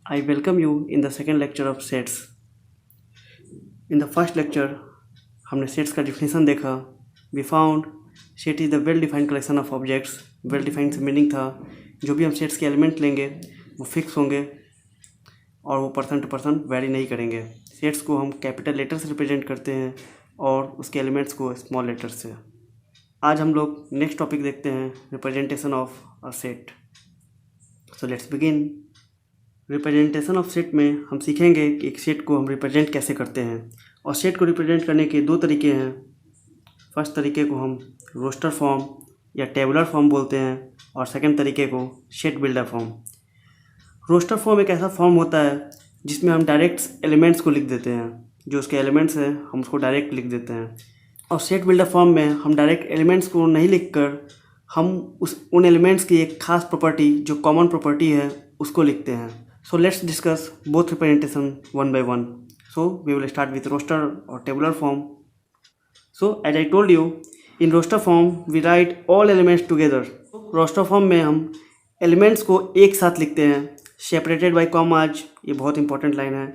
I welcome you in the second lecture of sets. In the first lecture, हमने sets का definition देखा. We found set is the well-defined collection of objects. Well-defined से meaning था जो भी हम sets के element लेंगे वो fix होंगे और वो पर्सन टू पर्सन वेरी नहीं करेंगे. सेट्स को हम कैपिटल लेटर से रिप्रेजेंट करते हैं और उसके एलिमेंट्स को स्मॉल लेटर से. आज हम लोग नेक्स्ट टॉपिक देखते हैं, representation of a set. So let's begin. Representation of set में हम सीखेंगे कि एक सेट को हम रिप्रेजेंट कैसे करते हैं. और सेट को रिप्रेजेंट करने के दो तरीके हैं. फर्स्ट तरीके को हम रोस्टर फॉर्म या टेबुलर फॉर्म बोलते हैं और सेकंड तरीके को set builder form. Roster form एक ऐसा फॉर्म होता है जिसमें हम डायरेक्ट एलिमेंट्स को लिख देते हैं. जो उसके एलिमेंट्स हैं हम उसको डायरेक्ट लिख देते हैं. और सेट बिल्डर फॉर्म में हम डायरेक्ट एलिमेंट्स को नहीं लिखकर हम उन एलिमेंट्स की एक खास प्रॉपर्टी जो कॉमन प्रॉपर्टी है उसको लिखते हैं. So let's discuss both representation one by one. So we will start with roster और tabular form. So as I told you, in roster form we write all elements together. Roster form में हम elements को एक साथ लिखते हैं, separated by commas. ये बहुत इंपॉर्टेंट लाइन है.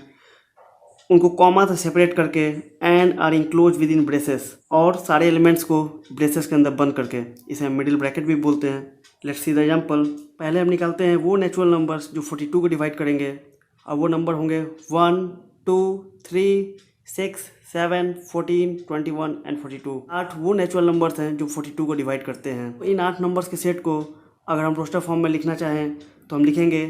उनको कॉमा से सेपरेट करके and are enclose within braces, और सारे एलिमेंट्स को ब्रेसेस के अंदर बंद करके. इसे हम मिडिल ब्रैकेट भी बोलते हैं. Let's see the example. पहले हम निकालते हैं वो नेचुरल नंबर्स जो 42 को डिवाइड करेंगे. अब वो नंबर होंगे 1, 2, 3, 6, 7, 14, 21 एंड 42. 8 वो नेचुरल नंबर्स हैं जो 42 को डिवाइड करते हैं. इन 8 नंबर्स के सेट को अगर हम रोस्टर फॉर्म में लिखना चाहें तो हम लिखेंगे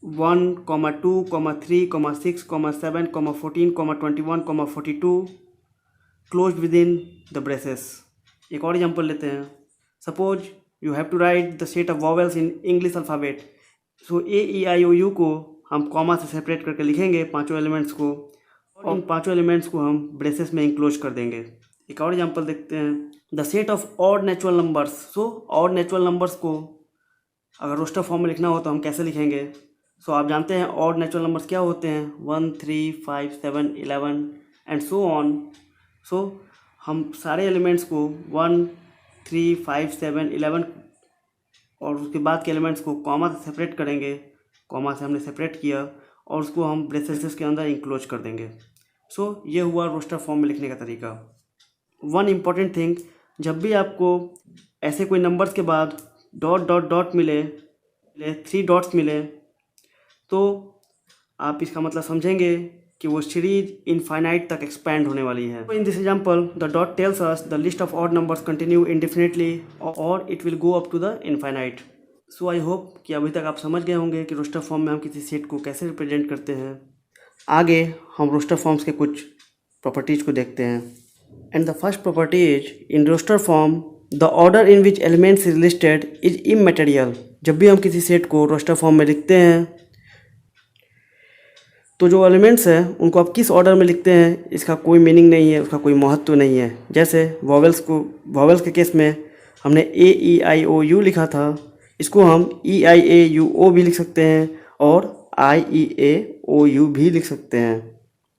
1, 2, 3, 6, 7, 14, 21, 42 close within the braces. एक और एग्जाम्पल लेते हैं. Suppose you have to write the set of vowels in English alphabet. So AEIOU को हम कॉमा से सेपरेट करके लिखेंगे पांचों एलिमेंट्स को, और इन पांचों एलिमेंट्स को हम ब्रेसेस में इंक्लोज कर देंगे. एक और एग्जाम्पल देखते हैं. The set of odd natural numbers. So odd natural numbers को अगर रोस्टर फॉर्म में लिखना हो तो हम कैसे लिखेंगे. सो आप जानते हैं ऑड नेचुरल नंबर्स क्या होते हैं. 1, 3, 5, 7, 11 एंड सो ऑन. सो हम सारे एलिमेंट्स को 1, 3, 5, 7, 11 और उसके बाद के एलिमेंट्स को कॉमा से सेपरेट करेंगे. कॉमा से हमने सेपरेट किया और उसको हम ब्रेसेस के अंदर इंक्लोज कर देंगे. सो ये हुआ रोस्टर फॉर्म में लिखने का तरीका. वन इम्पॉर्टेंट थिंग, जब भी आपको ऐसे कोई नंबर्स के बाद डॉट डॉट डॉट मिले, 3 डॉट्स मिले, तो आप इसका मतलब समझेंगे कि वो सीरीज इनफाइनाइट तक एक्सपैंड होने वाली है. In this example the dot tells us the list of odd numbers continue indefinitely और it will go up to the infinite. So I hope कि अभी तक आप समझ गए होंगे कि रोस्टर फॉर्म में हम किसी सेट को कैसे रिप्रेजेंट करते हैं. आगे हम रोस्टर फॉर्म्स के कुछ प्रॉपर्टीज़ को देखते हैं. And the first property is in roster form the order in which elements is listed is immaterial. जब भी हम किसी सेट को रोस्टर फॉर्म में लिखते हैं तो जो एलिमेंट्स हैं उनको आप किस ऑर्डर में लिखते हैं इसका कोई मीनिंग नहीं है, उसका कोई महत्व नहीं है. जैसे वॉवेल्स के केस में हमने AEIOU लिखा था, इसको हम EIAUO भी लिख सकते हैं और IEAOU भी लिख सकते हैं.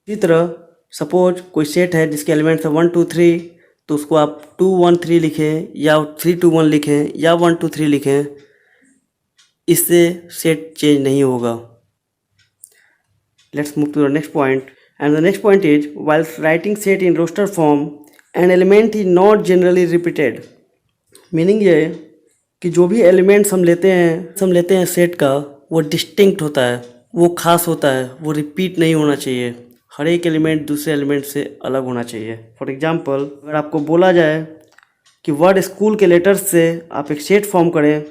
इसी तरह सपोज कोई सेट है जिसके एलिमेंट्स है 1, 2, 3, तो उसको आप 2, 1, 3 लिखें या 3, 2, 1 लिखें या 1, 2, 3 लिखें, इससे सेट चेंज नहीं होगा. Let's move to the next point. And the next point is, while writing set in roster form, an element is not generally repeated. Meaning ये कि जो भी एलिमेंट्स हम लेते हैं सेट का, वो डिस्टिंक्ट होता है, वो खास होता है, वो रिपीट नहीं होना चाहिए. हर एक एलिमेंट दूसरे एलिमेंट से अलग होना चाहिए. फॉर एग्जांपल, अगर आपको बोला जाए कि वर्ड स्कूल के लेटर्स से आप एक सेट फॉर्म करें,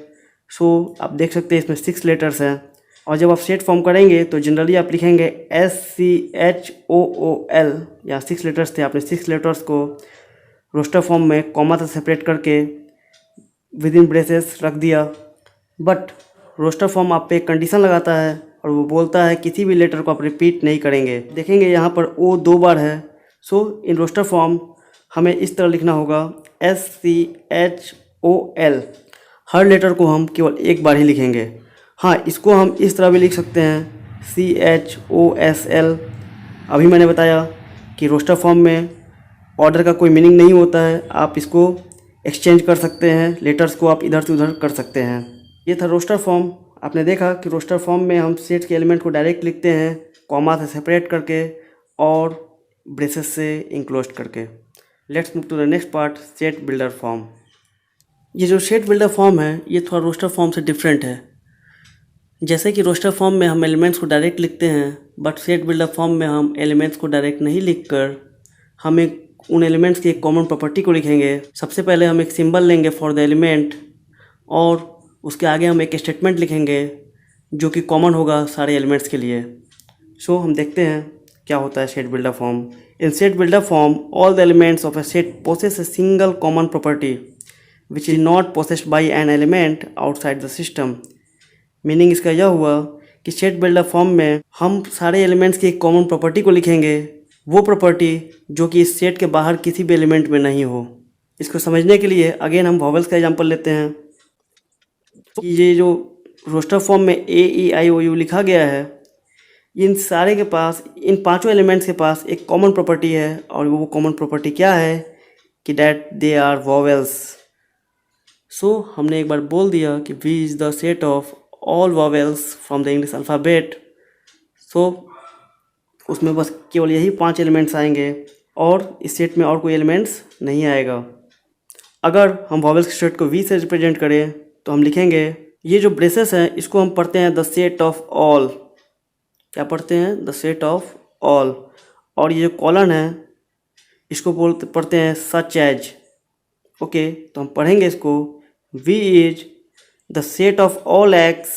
सो आप देख सकते हैं इसमें 6 लेटर्स हैं. और जब आप सेट फॉर्म करेंगे तो जनरली आप लिखेंगे SCHOOL. या 6 लेटर्स थे, आपने 6 लेटर्स को रोस्टर फॉर्म में कॉमा से सेपरेट करके विद इन ब्रेसेस रख दिया. बट रोस्टर फॉर्म आप पे एक कंडीशन लगाता है और वो बोलता है किसी भी लेटर को आप रिपीट नहीं करेंगे. देखेंगे यहाँ पर O 2 बार है. सो इन रोस्टर फॉर्म हमें इस तरह लिखना होगा SCHOL. हर लेटर को हम केवल एक बार ही लिखेंगे. हाँ, इसको हम इस तरह भी लिख सकते हैं CHOSL. अभी मैंने बताया कि रोस्टर फॉर्म में ऑर्डर का कोई मीनिंग नहीं होता है, आप इसको एक्सचेंज कर सकते हैं, लेटर्स को आप इधर से उधर कर सकते हैं. ये था रोस्टर फॉर्म. आपने देखा कि रोस्टर फॉर्म में हम सेट के एलिमेंट को डायरेक्ट लिखते हैं, कॉमा से सेपरेट करके और ब्रेसेस से इंक्लोज करके। Let's move to the next part, set builder form. ये जो सेट बिल्डर फॉर्म है ये थोड़ा रोस्टर फॉर्म से डिफरेंट है। जैसे कि रोस्टर फॉर्म में हम एलिमेंट्स को डायरेक्ट लिखते हैं, बट सेट बिल्डर फॉर्म में हम एलिमेंट्स को डायरेक्ट नहीं लिखकर हम उन एलिमेंट्स की एक कॉमन प्रॉपर्टी को लिखेंगे। सबसे पहले हम एक सिंबल लेंगे फॉर द एलिमेंट और उसके आगे हम एक स्टेटमेंट लिखेंगे जो कि कॉमन होगा सारे एलिमेंट्स के लिए। सो हम देखते हैं क्या होता है set builder form. In set builder form all the elements of a set possess a single common property which is not possessed by an element outside the system. Meaning इसका यह हुआ कि सेट बिल्डर फॉर्म में हम सारे elements की एक common property को लिखेंगे, वो प्रॉपर्टी जो कि इस सेट के बाहर किसी भी एलिमेंट में नहीं हो। इसको समझने के लिए अगेन हम वॉवेल्स का एग्जांपल लेते हैं कि ये जो रोस्टर फॉर्म में AEIOU लिखा गया है, इन सारे के पास, इन पांचों एलिमेंट्स के पास एक कॉमन प्रॉपर्टी है और वो कॉमन प्रॉपर्टी क्या है कि that they are vowels. So हमने एक बार बोल दिया कि V is the set of all vowels from the English alphabet. So उसमें बस केवल यही 5 एलिमेंट्स आएंगे और इस सेट में और कोई एलिमेंट्स नहीं आएगा। अगर हम वॉवेल्स के सेट को V से रिप्रेजेंट करें तो हम लिखेंगे, ये जो ब्रेसेस हैं इसको हम पढ़ते हैं द सेट ऑफ ऑल। क्या पढ़ते हैं? The set of all. और ये जो कॉलन है इसको पढ़ते हैं सच एज। ओके, तो हम पढ़ेंगे इसको, V is the set of all x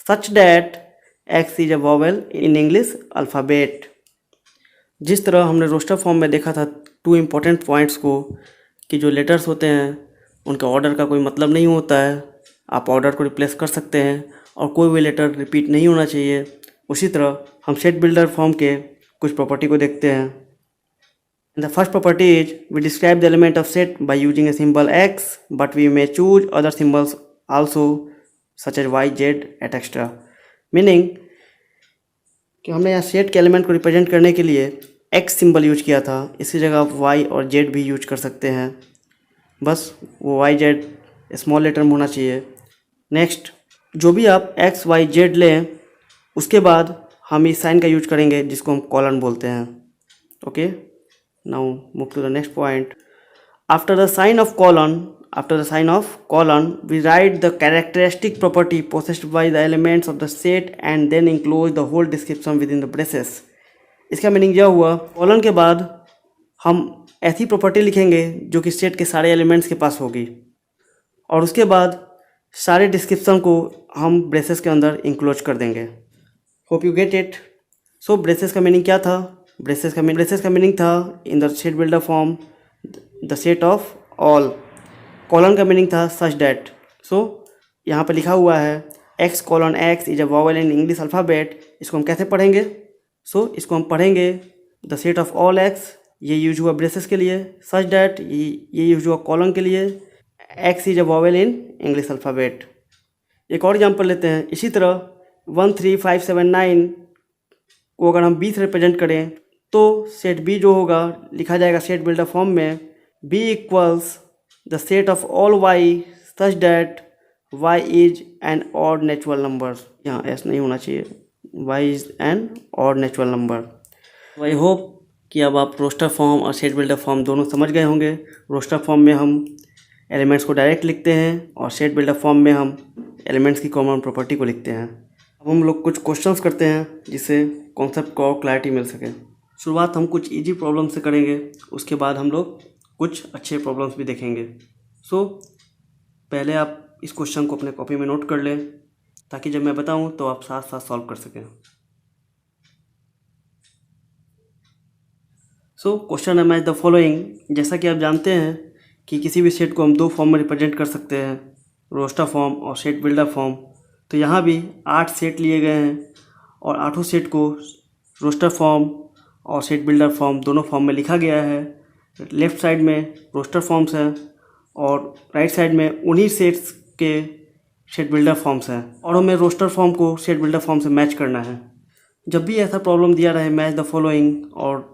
such that x is a vowel in English alphabet. जिस तरह हमने रोस्टर फॉर्म में देखा था 2 इम्पॉर्टेंट पॉइंट्स को कि जो लेटर्स होते हैं उनका ऑर्डर का कोई मतलब नहीं होता है, आप ऑर्डर को रिप्लेस कर सकते हैं और कोई भी लेटर रिपीट नहीं होना चाहिए। उसी तरह हम सेट बिल्डर फॉर्म के कुछ प्रॉपर्टी को देखते हैं। The first property is we describe the element of set by using a symbol x, but we may choose other symbols also such as y, z et extra. Meaning कि हमने यहाँ set के element को represent करने के लिए x symbol use किया था, इसकी जगह आप y और z भी यूज कर सकते हैं, बस वो y z स्मॉल लेटर में होना चाहिए। नेक्स्ट, जो भी आप x y z लें उसके बाद हम इस साइन का यूज करेंगे जिसको हम कॉलन बोलते हैं। Okay, now move to the next point. After the sign of colon we write the characteristic property possessed by the elements of the set and then enclose the whole description within the braces. इसका meaning यह हुआ, colon के बाद हम ऐसी property लिखेंगे जो कि सेट के सारे एलिमेंट्स के पास होगी और उसके बाद सारे डिस्क्रिप्शन को हम ब्रेसेस के अंदर इंक्लोज कर देंगे। Hope you get it. So braces का मीनिंग क्या था? ब्रेसेस का मीनिंग था in the set builder form the set of all. Colon का मीनिंग था सच डैट। सो यहाँ पे लिखा हुआ है x colon x is a vowel in English alphabet. इसको हम कैसे पढ़ेंगे? इसको हम पढ़ेंगे the set of all x, ये यूज हुआ ब्रेसेस के लिए, सच डैट ये यूज हुआ कॉलन के लिए, x is a vowel in English alphabet. एक और एग्जांपल लेते हैं। इसी तरह 13579 को अगर हम b से रिप्रेजेंट करें तो सेट b जो होगा लिखा जाएगा सेट बिल्डर फॉर्म में b equals the set of all y such that y is an odd natural number. यहाँ s नहीं होना चाहिए, y is an odd natural number. I hope कि अब आप रोस्टर फॉर्म और सेट बिल्डर फॉर्म दोनों समझ गए होंगे। रोस्टर फॉर्म में हम एलिमेंट्स को डायरेक्ट लिखते हैं और सेट बिल्डर फॉर्म में हम एलिमेंट्स की कॉमन प्रॉपर्टी को लिखते हैं। अब हम लोग कुछ क्वेश्चंस करते हैं जिससे कॉन्सेप्ट को और क्लैरिटी मिल सके। शुरुआत हम कुछ इजी प्रॉब्लम से करेंगे, उसके बाद हम लोग कुछ अच्छे प्रॉब्लम्स भी देखेंगे। पहले आप इस क्वेश्चन को अपने कॉपी में नोट कर लें ताकि जब मैं बताऊं तो आप साथ साथ सॉल्व कर सकें। क्वेश्चन है मैच द फॉलोइंग। जैसा कि आप जानते हैं कि किसी भी सेट को हम 2 फॉर्म में रिप्रेजेंट कर सकते हैं, रोस्टर फॉर्म और सेट बिल्डर फॉर्म। तो यहाँ भी 8 सेट लिए गए हैं और 8 सेट को रोस्टर फॉर्म और सेट बिल्डर फॉर्म दोनों फॉर्म में लिखा गया है। लेफ़्ट साइड में रोस्टर फॉर्म्स हैं और राइट साइड में उन्हीं सेट्स के सेट बिल्डर फॉर्म्स हैं और हमें रोस्टर फॉर्म को सेट बिल्डर फॉर्म से मैच करना है। जब भी ऐसा प्रॉब्लम दिया रहे मैच द फॉलोइंग और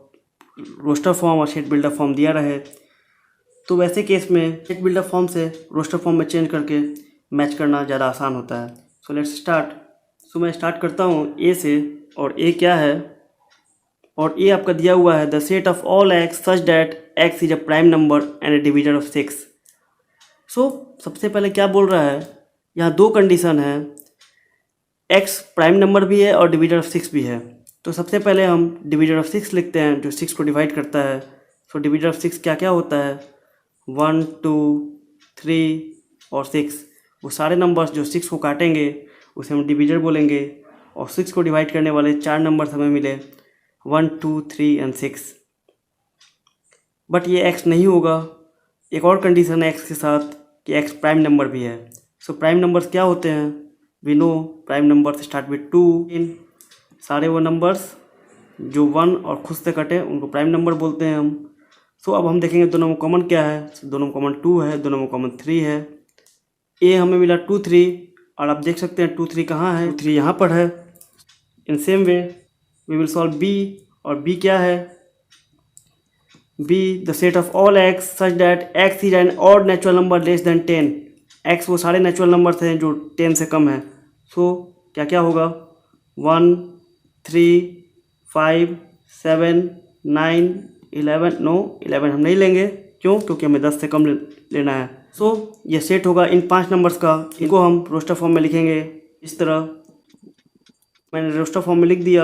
रोस्टर फॉर्म और सेट बिल्डर फॉर्म दिया रहे तो वैसे केस में सेट बिल्डर फॉर्म से रोस्टर फॉर्म में चेंज करके मैच करना ज़्यादा आसान होता है। So let's start. सो मैं स्टार्ट करता हूँ ए से, और ए क्या है, और ए आपका दिया हुआ है the set of all x such that x is a prime number and a divisor of 6। सो सबसे पहले क्या बोल रहा है, यहाँ दो कंडीशन है, एक्स प्राइम नंबर भी है और डिवीजर ऑफ 6 भी है। तो सबसे पहले हम डिवीजर ऑफ 6 लिखते हैं जो 6 को डिवाइड करता है। सो डिवीजर ऑफ 6 क्या क्या होता है, 1 2 3 और 6। वो सारे नंबर्स जो 6 को काटेंगे उसे हम डिवीजर बोलेंगे, और 6 को डिवाइड करने वाले 4 नंबर्स हमें मिले 1 2 3 एंड 6। बट ये एक्स नहीं होगा, एक और कंडीशन है एक्स के साथ कि एक्स प्राइम नंबर भी है। सो प्राइम नंबर्स क्या होते हैं, we know prime number start with 2। इन सारे वो नंबर्स जो 1 और खुद से कटे उनको प्राइम नंबर बोलते हैं हम। सो अब हम देखेंगे दोनों में कॉमन क्या है। दोनों में कॉमन 2 है, दोनों में कॉमन 3 है। ए हमें मिला 2 3, और आप देख सकते हैं 2 3 कहाँ है, 2 3 यहाँ पर है। In same way we will solve B, और बी क्या है, B the set of all x such that x is an odd natural number less than 10। X वो सारे नेचुरल नंबर्स हैं जो 10 से कम है। सो क्या क्या होगा, 1 3 5 7 9 11, नो 11 हम नहीं लेंगे, क्यों, क्योंकि हमें 10 से कम लेना है। सो ये सेट होगा इन 5 नंबर्स का। इनको हम रोस्टर फॉर्म में लिखेंगे इस तरह। मैंने रोस्टर फॉर्म में लिख दिया,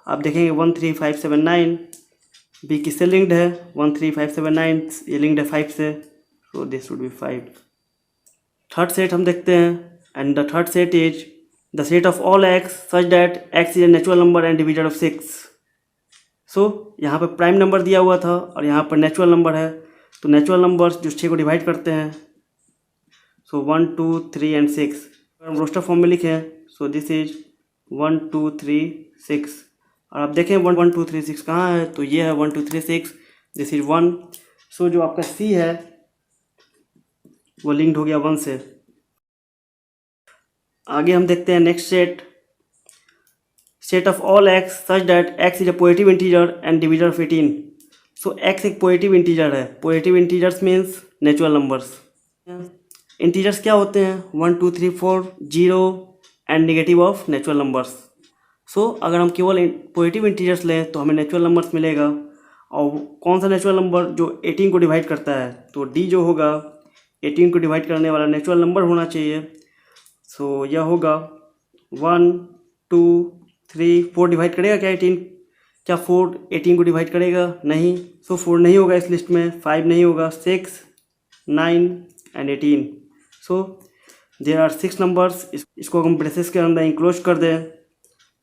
आप देखेंगे 1 3 5 7 9 बी किससे लिंक्ड है, 1 3 5 7 9 ये लिंक्ड है 5 से, so this should be 5। Third set हम देखते हैं, and the third set is the set of all x such that x is a natural number and divisor of 6। सो यहाँ पर प्राइम नंबर दिया हुआ था और यहाँ पर नेचुरल नंबर है, तो नेचुरल नंबर्स जो 6 को डिवाइड करते हैं। सो 1 2 3 एंड 6 अगर हम रोस्टर फॉर्म में लिखें, सो दिस इज 1 2 3 6, और आप देखें 1 1 2 3 6 कहाँ है, तो ये है 1 2 3 6, दिस इज 1। सो जो आपका सी है वो लिंक्ड हो गया 1 से। आगे हम देखते हैं next set of all x such that x is a positive integer and divisor of 18। So x एक पॉजिटिव इंटीजर है, positive integers means natural numbers. इंटीजर्स क्या होते हैं, 1 2 3 4 0 and negative of natural numbers. So अगर हम केवल पॉजिटिव इंटीजर्स लें तो हमें नेचुरल नंबर्स मिलेगा, और कौन सा नेचुरल नंबर जो 18 को डिवाइड करता है, तो डी जो होगा 18 को डिवाइड करने वाला नेचुरल नंबर होना चाहिए। सो यह होगा 1 2 3 4 डिवाइड करेगा क्या 18, क्या 4 18 को डिवाइड करेगा, नहीं। सो 4 नहीं होगा इस लिस्ट में, 5 नहीं होगा, 6 9 and 18। So there are 6 numbers. इसको हम ब्रेसेस के अंदर इंक्लोज कर दें,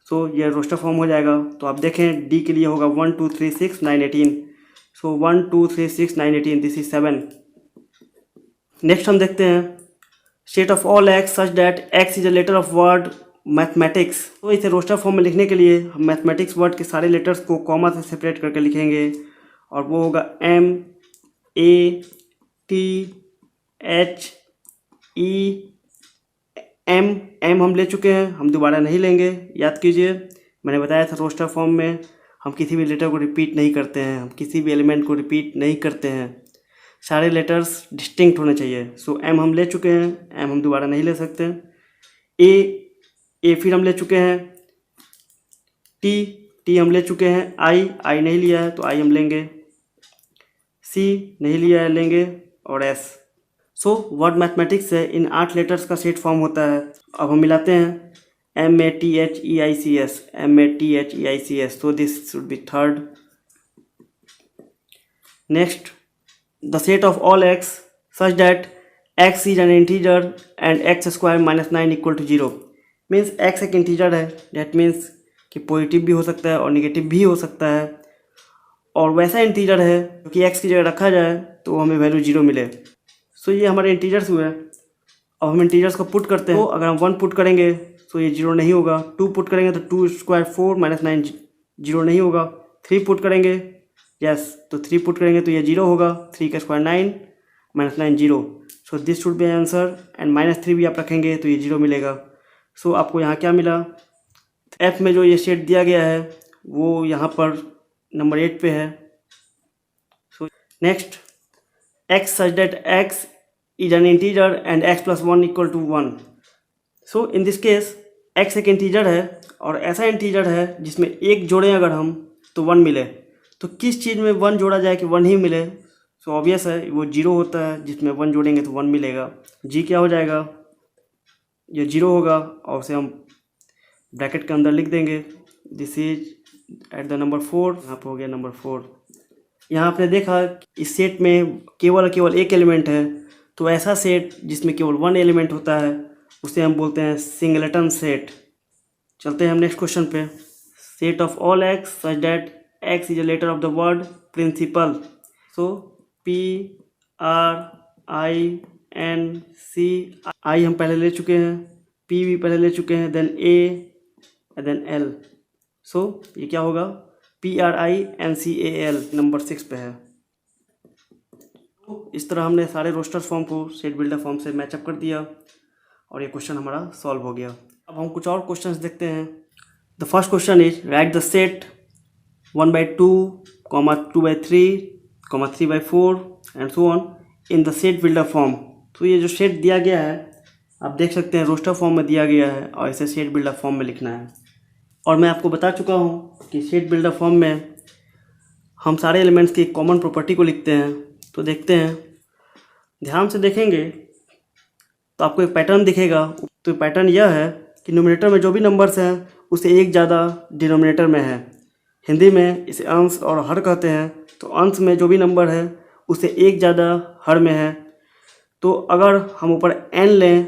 सो यह रोस्टर फॉर्म हो जाएगा। तो आप देखें डी के लिए होगा 1 2 3 6 9 18। सो 1 2 3 6 9 18, दिस इज 7। नेक्स्ट हम देखते हैं set of all x such that x is a letter of word mathematics. तो इसे रोस्टर फॉर्म में लिखने के लिए हम मैथमेटिक्स वर्ड के सारे लेटर्स को कॉमा से सेपरेट करके लिखेंगे, और वो होगा M A T H E M। M हम ले चुके हैं, हम दोबारा नहीं लेंगे, याद कीजिए मैंने बताया था रोस्टर फॉर्म में हम किसी भी लेटर को रिपीट नहीं करते हैं, हम किसी भी एलिमेंट को रिपीट नहीं करते हैं, सारे लेटर्स डिस्टिंक्ट होने चाहिए। सो M हम ले चुके हैं, M हम दोबारा नहीं ले सकते। ए फिर हम ले चुके हैं, टी हम ले चुके हैं, आई नहीं लिया है तो आई हम लेंगे, सी नहीं लिया है लेंगे, और एस। सो वर्ड मैथमेटिक्स से इन 8 लेटर्स का सेट फॉर्म होता है। अब हम मिलाते हैं MATHEICS, MATHEICS, so this should be third. Next, the set of all x such that x is an integer and x square minus 9 equal to 0 means x एक integer है, that means कि positive भी हो सकता है और negative भी हो सकता है, और वैसा इंटीजर है क्योंकि x की जगह रखा जाए तो हमें वैल्यू 0 मिले। सो ये हमारे इंटीजर्स हुए। अब हम इंटीजर्स को पुट करते हैं, तो अगर हम 1 पुट करेंगे तो ये 0 नहीं होगा, 2 पुट करेंगे तो 2 स्क्वायर 4 माइनस 9 0 नहीं होगा, 3 पुट करेंगे यस तो 3 पुट करेंगे तो ये 0 होगा, 3 का square 9 minus 9 0। So this should be answer, and -3 भी आप रखेंगे तो ये 0 मिलेगा। सो आपको यहाँ क्या मिला, एफ में जो ये सेट दिया गया है वो यहाँ पर नंबर 8 पे है। So next, x such that x is an integer and x plus 1 equal to 1। So in this case x एक इंटीजर है और ऐसा इंटीजर है जिसमें एक जोड़ें अगर हम तो 1 मिले। तो किस चीज़ में 1 जोड़ा जाए कि 1 ही मिले? सो ऑब्वियस है वो 0 होता है, जिसमें 1 जोड़ेंगे तो 1 मिलेगा। g क्या हो जाएगा? ये 0 होगा और उसे हम ब्रैकेट के अंदर लिख देंगे। This is at the number 4। यहाँ पर हो गया नंबर 4। यहाँ आपने देखा इस सेट में केवल एक एलिमेंट है, तो ऐसा सेट जिसमें केवल 1 एलिमेंट होता है उसे हम बोलते हैं सिंगलेटन सेट। चलते हैं हम नेक्स्ट क्वेश्चन पे। Set of all x such that x is a letter of the word principle. So PRINC, I हम पहले ले चुके हैं, P भी पहले ले चुके हैं, देन A देन L। सो ये क्या होगा? PRINCAL नंबर 6 पे है। इस तरह हमने सारे रोस्टर फॉर्म को सेट बिल्डर फॉर्म से मैचअप कर दिया और ये क्वेश्चन हमारा सॉल्व हो गया। अब हम कुछ और क्वेश्चंस देखते हैं। The first question is right the set 1/2, 2/3, 3/4 and so on in the set builder form. तो ये जो सेट दिया गया है आप देख सकते हैं रोस्टर फॉर्म में दिया गया है और इसे सेट बिल्डर फॉर्म में लिखना है। और मैं आपको बता चुका हूँ कि सेट बिल्डर फॉर्म में हम सारे एलिमेंट्स की कॉमन प्रॉपर्टी को लिखते हैं। तो देखते हैं, ध्यान से देखेंगे तो आपको एक पैटर्न दिखेगा। तो पैटर्न यह है कि न्यूमरेटर में जो भी नंबर्स हैं उसे एक ज़्यादा डिनोमिनेटर में है। हिंदी में इसे अंश और हर कहते हैं। तो अंश में जो भी नंबर है उसे एक ज़्यादा हर में है। तो अगर हम ऊपर n लें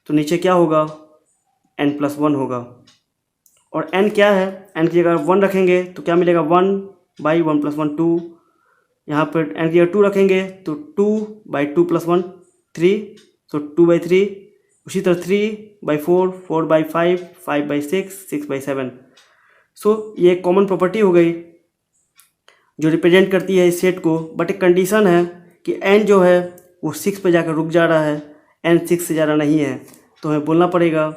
तो नीचे क्या होगा? n+1 होगा। और n क्या है? n की जगह 1 रखेंगे तो क्या मिलेगा? 1/1 + 1 2। यहाँ पर n की जगह 2 रखेंगे तो 2/2 + 1 3, तो 2/3। उसी तरह 3/4, 4/5, 5/6, 6/7। सो ये एक कॉमन प्रॉपर्टी हो गई जो रिप्रेजेंट करती है इस सेट को। बट एक कंडीशन है कि n जो है वो 6 पे जाकर रुक जा रहा है, n 6 से ज़्यादा नहीं है। तो हमें बोलना पड़ेगा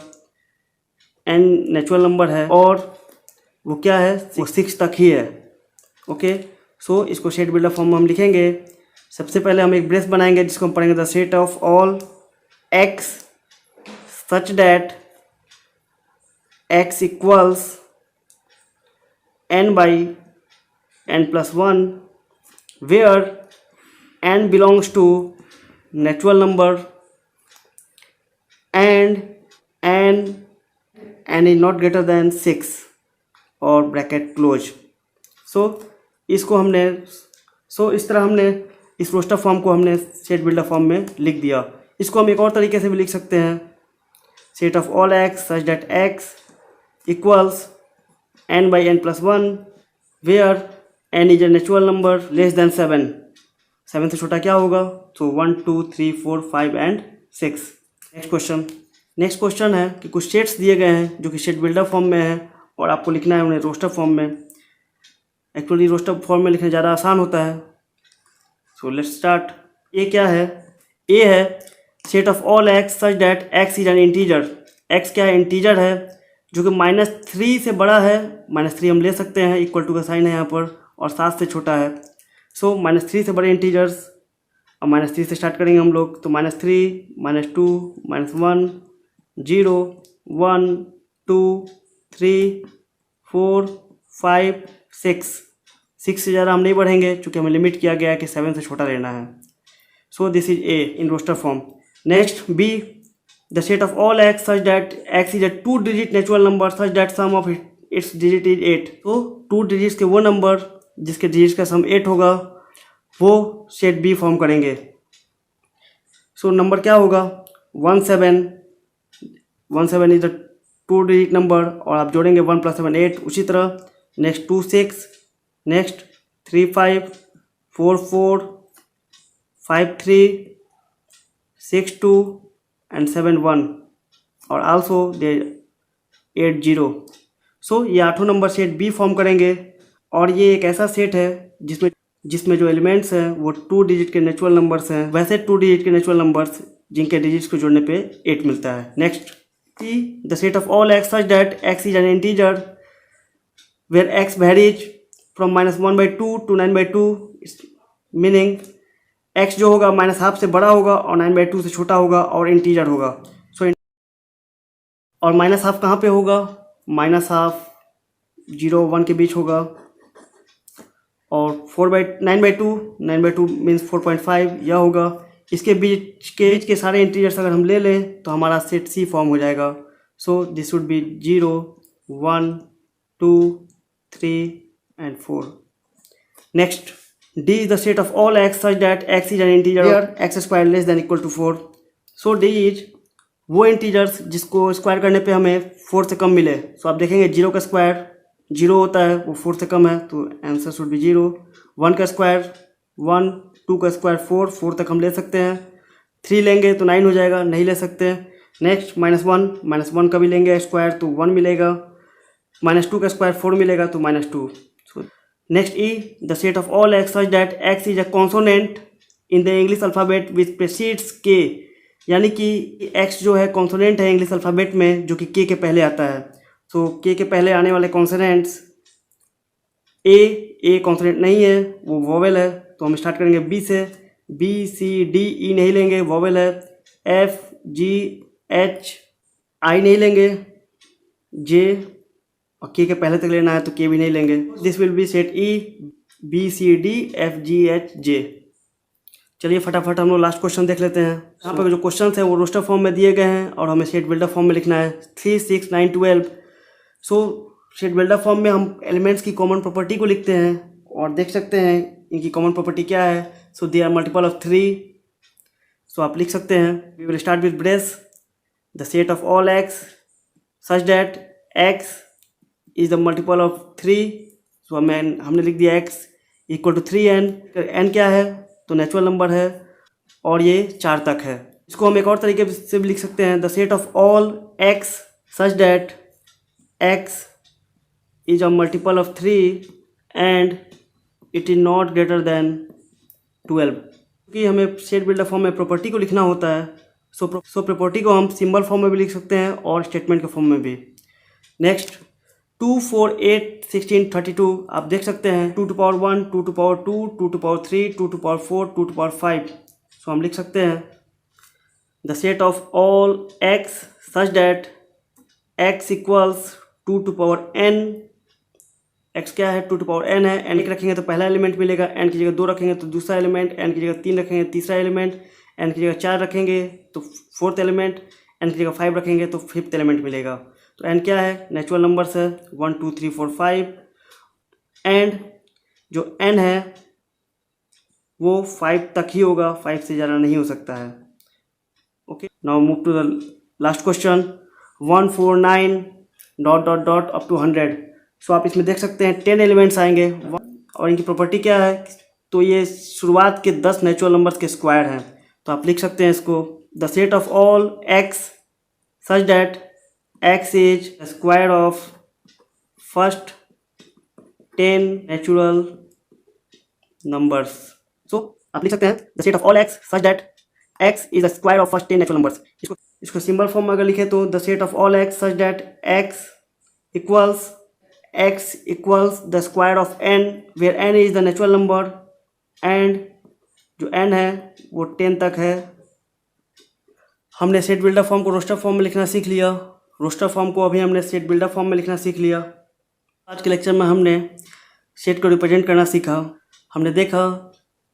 n नेचुरल नंबर है और वो क्या है? वो 6 तक ही है। ओके, सो इसको सेट बिल्डर फॉर्म में हम लिखेंगे। सबसे पहले हम एक ब्रेस बनाएंगे जिसको हम पढ़ेंगे the set of all x such that x equals n/n+1 where n belongs to natural number and n is not greater than 6 और ब्रैकेट क्लोज। इस तरह हमने इस रोस्टर फॉर्म को हमने सेट बिल्डर फॉर्म में लिख दिया। इसको हम एक और तरीके से भी लिख सकते हैं, set of all x such that x equals n/n+1 where n is a natural number less than 7। 7 से छोटा क्या होगा? तो 1 2 3 4 5 एंड 6। नेक्स्ट क्वेश्चन है कि कुछ सेट्स दिए गए हैं जो कि सेट बिल्डर फॉर्म में है और आपको लिखना है उन्हें रोस्टर फॉर्म में। एक्चुअली रोस्टर फॉर्म में लिखना ज़्यादा आसान होता है। So let's start. ए क्या है? ए है set of all x such that x is an integer. X क्या है? इंटीजर है जो कि -3 से बड़ा है। -3 हम ले सकते हैं, इक्वल टू का साइन है यहाँ पर, और 7 से छोटा है। सो -3 से बड़े इंटीजर्स। अब -3 से स्टार्ट करेंगे हम लोग। तो -3, -2, -1, 0, 1 2 3 4 5 6। 6 से ज़्यादा हम नहीं बढ़ेंगे क्योंकि हमें लिमिट किया गया है कि 7 से छोटा लेना है। So this is a in roster form. Next B, the set of all x such that x is a 2 digit natural number such that sum of its digit is 8। तो 2 डिजिट्स के वो नंबर जिसके digits का सम 8 होगा वो set B form करेंगे। So number क्या होगा? 17 इज द 2 डिजिट नंबर और आप जोड़ेंगे 1 + 7 8। उसी तरह नेक्स्ट 2 6, नेक्स्ट 3 5, 4 4, 5 3, 6 2 एंड 7 1 और आल्सो दे 8 0। सो ये 8 नंबर सेट बी फॉर्म करेंगे और ये एक ऐसा सेट है जिसमें जो एलिमेंट्स हैं वो 2 डिजिट के नेचुरल नंबर्स हैं। वैसे 2 डिजिट के नेचुरल नंबर्स जिनके डिजिट्स को जोड़ने पे 8 मिलता है। Next C, the set of all x such that x is an integer where x varies from -1/2 to 9/2, meaning x जो होगा -12 से बड़ा होगा और 9/2 से छोटा होगा और इंटीजर होगा। और माइनस हाफ कहाँ पे होगा, माइनस हाफ 0 1 के बीच होगा। और 9/2 मीन्स 4.5 यह होगा। इसके बीच के सारे इंटीजर्स अगर हम ले लें तो हमारा सेट सी फॉर्म हो जाएगा। So this would be 0 1 2 3 and 4. Next, D is the set of all x such that x is an integer where x square less than equal to 4. So D is वो integers जिसको square करने पे हमें 4 से कम मिले। सो आप देखेंगे 0 का स्क्वायर 0 होता है, वो 4 से कम है, तो आंसर शुड बी 0। 1 का स्क्वायर 1, 2 का स्क्वायर 4 तक हम ले सकते हैं। 3 लेंगे तो 9 हो जाएगा, नहीं ले सकते। नेक्स्ट -1 का भी लेंगे स्क्वायर तो 1 मिलेगा। -2 का स्क्वायर 4 मिलेगा तो -2। Next E, the set of all x such that x is a consonant in the English alphabet which precedes k, यानी कि x जो है कॉन्सोनेंट है इंग्लिश अल्फ़ाबेट में जो कि k के पहले आता है। सो k के पहले आने वाले कॉन्सोनेंट्स ए कॉन्सोनेंट नहीं है, वो वोवेल है, तो हम स्टार्ट करेंगे B से। B C D E नहीं लेंगे, वोवेल है। F G H I नहीं लेंगे, J और के पहले तक लेना है तो के भी नहीं लेंगे। This will be set E B C D F G H J. चलिए फटाफट हम लोग लास्ट क्वेश्चन देख लेते हैं। यहाँ पर जो क्वेश्चन है वो रोस्टर फॉर्म में दिए गए हैं और हमें सेट बिल्डर फॉर्म में लिखना है 3 6 9 12। सो सेट बिल्डर फॉर्म में हम एलिमेंट्स की कॉमन प्रॉपर्टी को लिखते हैं और देख सकते हैं इनकी कॉमन प्रॉपर्टी क्या है। So they are multiple of 3। So आप लिख सकते हैं we will start with brace the set of all x such that x is the multiple of 3। So हमने लिख दिया x equal to 3n। n क्या है तो नेचुरल नंबर है और ये 4 तक है। इसको हम एक और तरीके से भी लिख सकते हैं the set of all x such that x is a multiple of 3 and it is not greater than 12। क्योंकि हमें सेट बिल्डर फॉर्म में प्रॉपर्टी को लिखना होता है। सो प्रॉपर्टी को हम सिंबल फॉर्म में भी लिख सकते हैं और स्टेटमेंट के फॉर्म में भी। नेक्स्ट 2 4 8 16 32 आप देख सकते हैं 2 to power 1 2 to power 2 2 to power 3 2 to power 4 2 to power 5। सो हम लिख सकते हैं the set of all x such that x equals 2 to power n। x क्या है 2 to power n है। n एक रखेंगे तो पहला एलिमेंट मिलेगा, n की जगह 2 रखेंगे तो दूसरा एलिमेंट, n की जगह 3 रखेंगे तीसरा एलिमेंट, n की जगह 4 रखेंगे तो फोर्थ एलिमेंट, n की जगह 5 रखेंगे तो फिफ्थ एलिमेंट मिलेगा। तो n क्या है नेचुरल नंबर्स है 1 2 3 4 5 एंड जो n है वो 5 तक ही होगा, 5 से ज़्यादा नहीं हो सकता है। Okay now move to the last question 1 4 9 dot dot dot up to 100। So आप इसमें देख सकते हैं 10 एलिमेंट्स आएंगे और इनकी प्रॉपर्टी क्या है तो ये शुरुआत के 10 नेचुरल नंबर्स के स्क्वायर हैं। तो आप लिख सकते हैं इसको the set of all x such that x is the square of first 10 natural numbers। so आप लिख सकते हैं the set of all x such that x is the square of first 10 natural numbers। इसको symbol form में अगर लिखे तो the set of all x such that x equals the square of n where n is the natural number and जो n है वो 10 तक है। हमने सेट बिल्डर फॉर्म को रोस्टर फॉर्म में लिखना सीख लिया, रोस्टर फॉर्म को अभी हमने सेट बिल्डर फॉर्म में लिखना सीख लिया। आज के लेक्चर में हमने सेट को रिप्रेजेंट करना सीखा। हमने देखा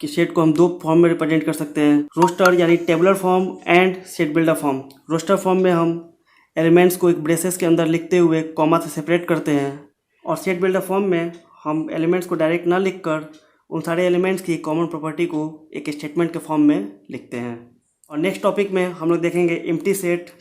कि सेट को हम 2 फॉर्म में रिप्रेजेंट कर सकते हैं, रोस्टर यानी tabular form and set builder form. Roster form में हम एलिमेंट्स को एक ब्रेसेस के अंदर लिखते हुए कॉमा से सेपरेट करते हैं और सेट बिल्डर फॉर्म में हम एलिमेंट्स को डायरेक्ट ना लिखकर उन सारे एलिमेंट्स की कॉमन प्रॉपर्टी को एक स्टेटमेंट के फॉर्म में लिखते हैं। और नेक्स्ट टॉपिक में हम लोग देखेंगे एम्प्टी सेट।